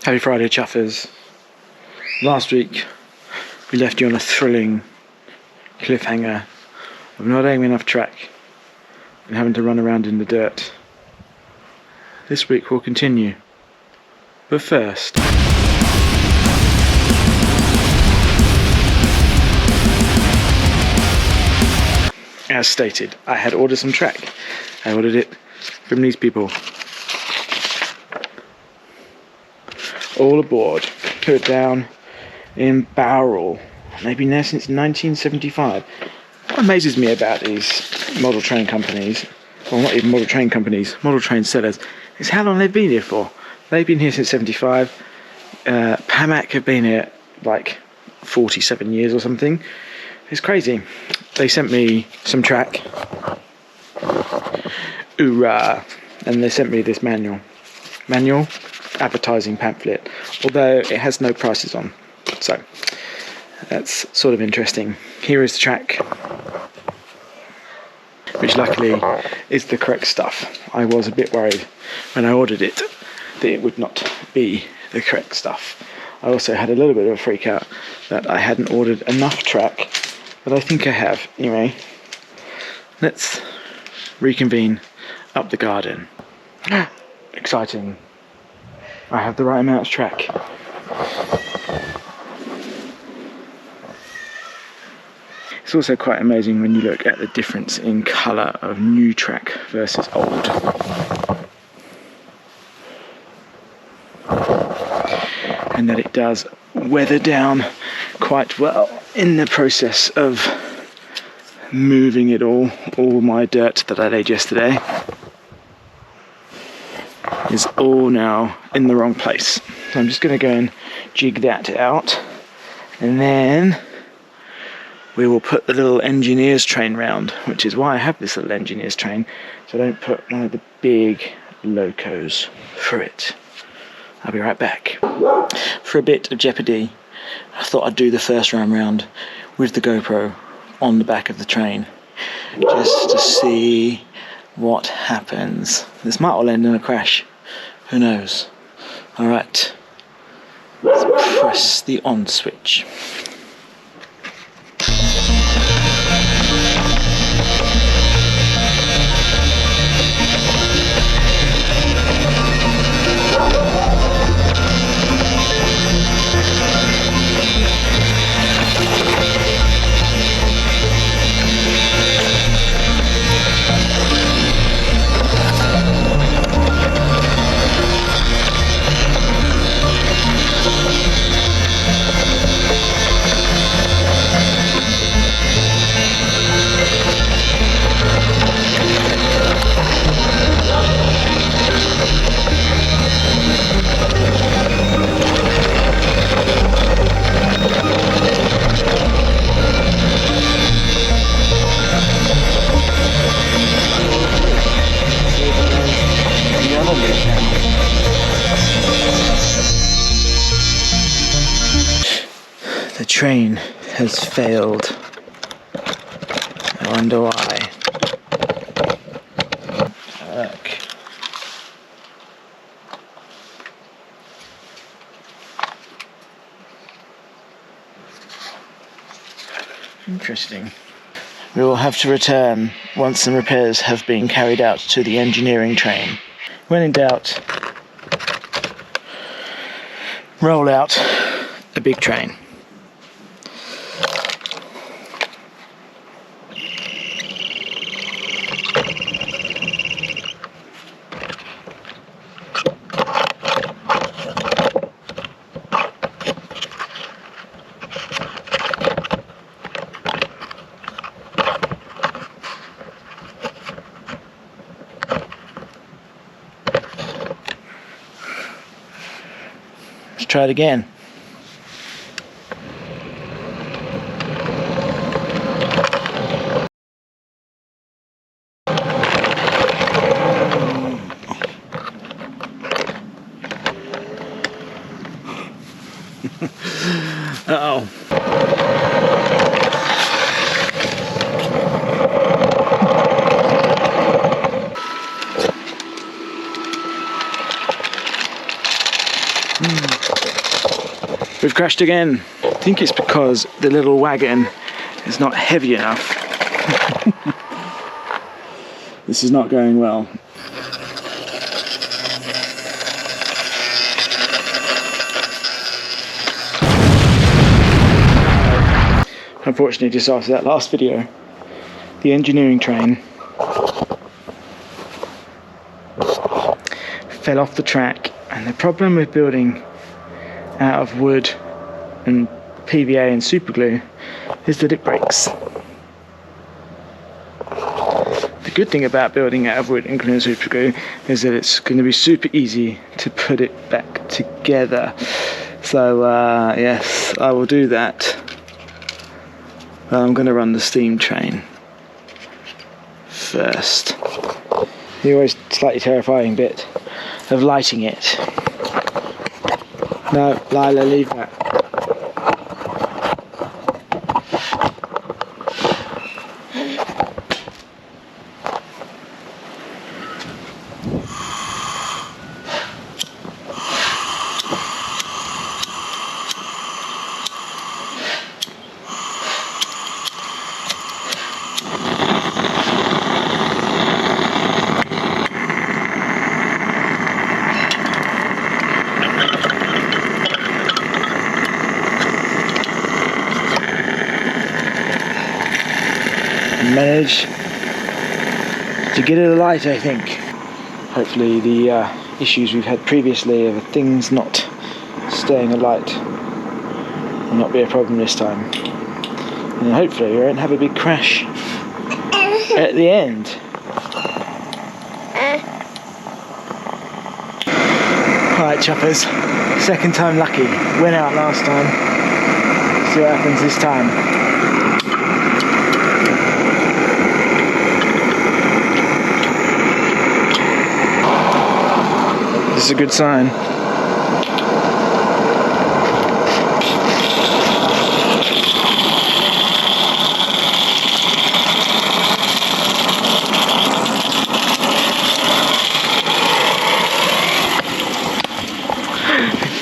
Happy Friday, chuffers. Last week we left you on a thrilling cliffhanger of not having enough track and having to run around in the dirt. This week we'll continue, but first, as stated, I had ordered some track. I ordered it from these people. All aboard, put it down in Bowral. They've been there since 1975. What amazes me about these model train companies, well, not even model train companies, model train sellers, is how long they've been here for. They've been here since 75. Pamac have been here like 47 years or something. It's crazy. They sent me some track. Hoorah! And they sent me this manual advertising pamphlet, although it has no prices on, so that's sort of interesting. Here is the track, which luckily is the correct stuff. I was a bit worried when I ordered it that it would not be the correct stuff. I also had a little bit of a freak out that I hadn't ordered enough track, but I think I have. Anyway, let's reconvene up the garden. Exciting. I have the right amount of track. It's also quite amazing when you look at the difference in colour of new track versus old. And that it does weather down quite well in the process of moving it all my dirt that I laid yesterday is all now in the wrong place. So I'm just going to go and jig that out, and then we will put the little engineer's train round, which is why I have this little engineer's train, so I don't put one of the big locos for it. I'll be right back. For a bit of jeopardy, I thought I'd do the first round with the GoPro on the back of the train, just to see what happens. This might all end in a crash. Who knows? Alright, let's press the on switch. The train has failed. I wonder why. Look. Interesting. We will have to return once some repairs have been carried out to the engineering train. When in doubt, roll out a big train. Let's try it again. Uh-oh. We've crashed again. I think it's because the little wagon is not heavy enough. This is not going well. Unfortunately, just after that last video, the engineering train fell off the track, and the problem with building out of wood and PVA and super glue is that it breaks. The good thing about building out of wood and glue and super glue is that it's going to be super easy to put it back together. So yes, I will do that. I'm going to run the steam train first. The always slightly terrifying bit of lighting it. No, Lila, leave that. Manage to get it alight, I think. Hopefully the issues we've had previously of things not staying alight will not be a problem this time. And hopefully we won't have a big crash at the end. Alright, choppers, second time lucky. Went out last time. See what happens this time. This is a good sign.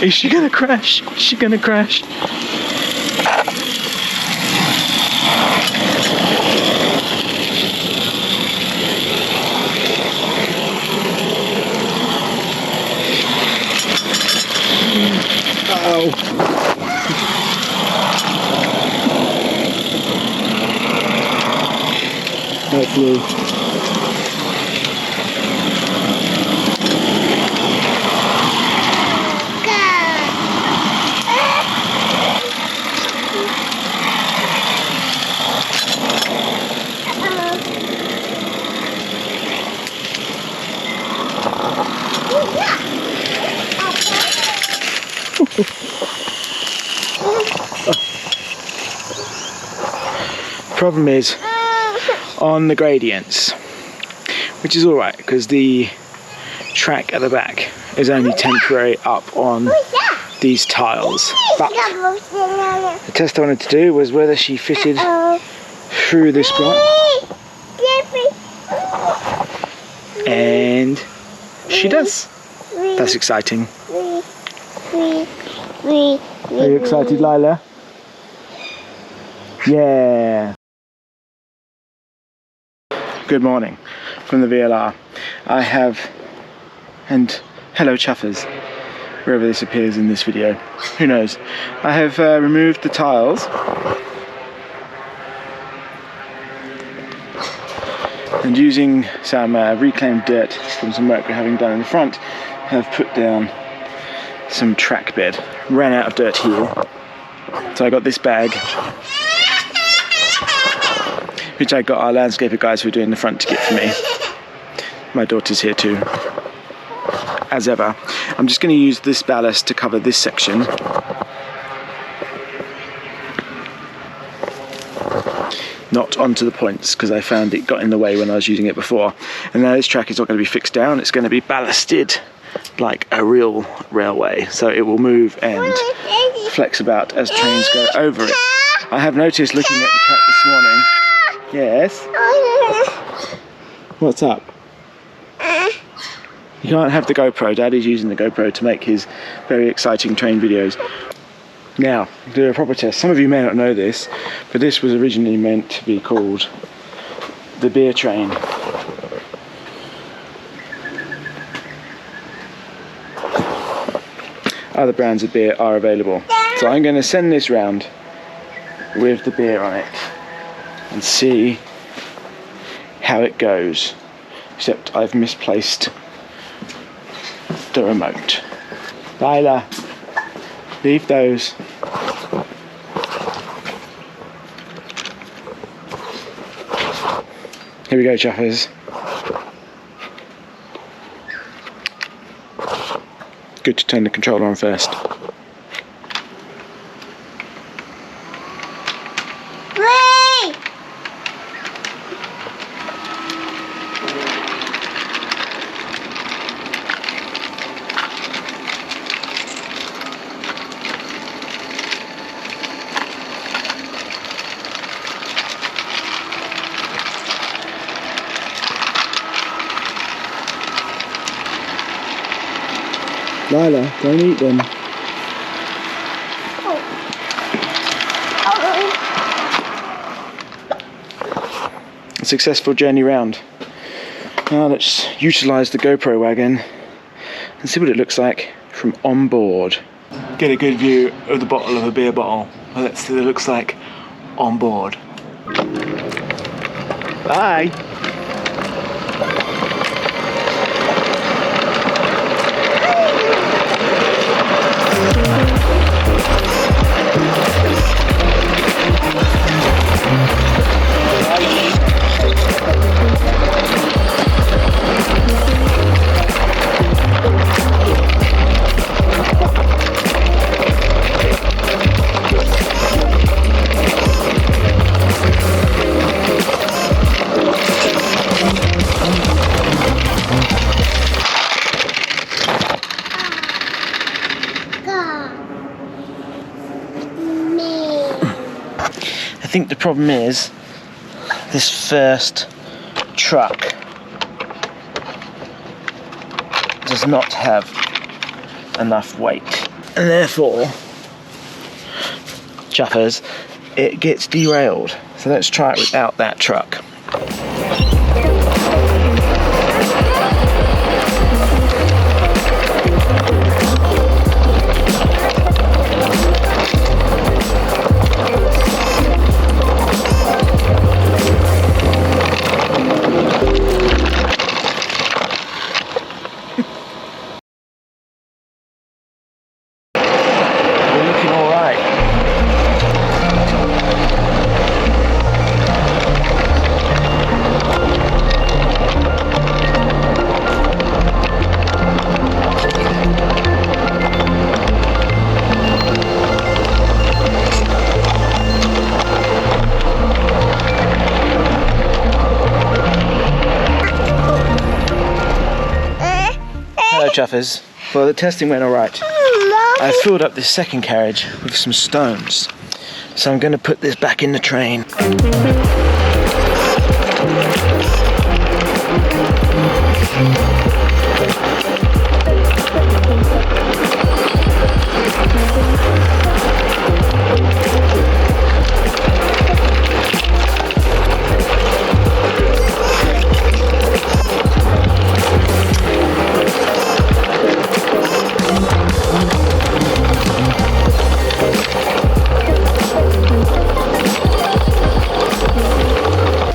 Is she gonna crash? Is she gonna crash? Hopefully. Problem is on the gradients, which is alright because the track at the back is only temporary up on these tiles, but the test I wanted to do was whether she fitted through this block, and she does. That's exciting. Are you excited, Lila? Yeah. Good morning from the VLR. I have, and hello chuffers, wherever this appears in this video, who knows. I have removed the tiles and using some reclaimed dirt from some work we're having done in the front, have put down some track bed. Ran out of dirt here, so I got this bag, which I got our landscaper guys who are doing the front to get for me. My daughter's here too, as ever. I'm just going to use this ballast to cover this section. Not onto the points, because I found it got in the way when I was using it before. And now this track is not going to be fixed down, it's going to be ballasted like a real railway. So it will move and flex about as trains go over it. I have noticed looking at the track this morning. Yes? What's up? You can't have the GoPro. Daddy's using the GoPro to make his very exciting train videos. Now, do a proper test. Some of you may not know this, but this was originally meant to be called the beer train. Other brands of beer are available. So I'm going to send this round with the beer on it and see how it goes. Except I've misplaced the remote. Lila, leave those. Here we go, Chuffers. Good to turn the controller on first. Lila, don't eat them. A successful journey round. Now let's utilise the GoPro wagon and see what it looks like from on board. Get a good view of the bottle of a beer bottle. Let's see what it looks like on board. Bye! I think the problem is this first truck does not have enough weight, and therefore, Chuffers, it gets derailed. So let's try it without that truck. Chuffers. Well, the testing went alright. I filled up this second carriage with some stones, so I'm going to put this back in the train.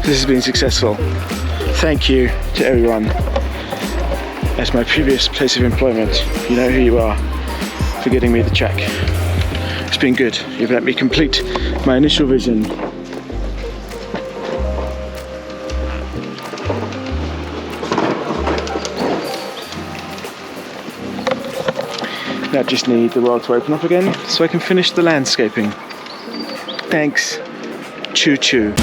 This has been successful. Thank you to everyone at my previous place of employment. You know who you are, for getting me the check. It's been good. You've let me complete my initial vision. Now I just need the world to open up again so I can finish the landscaping. Thanks. Choo choo.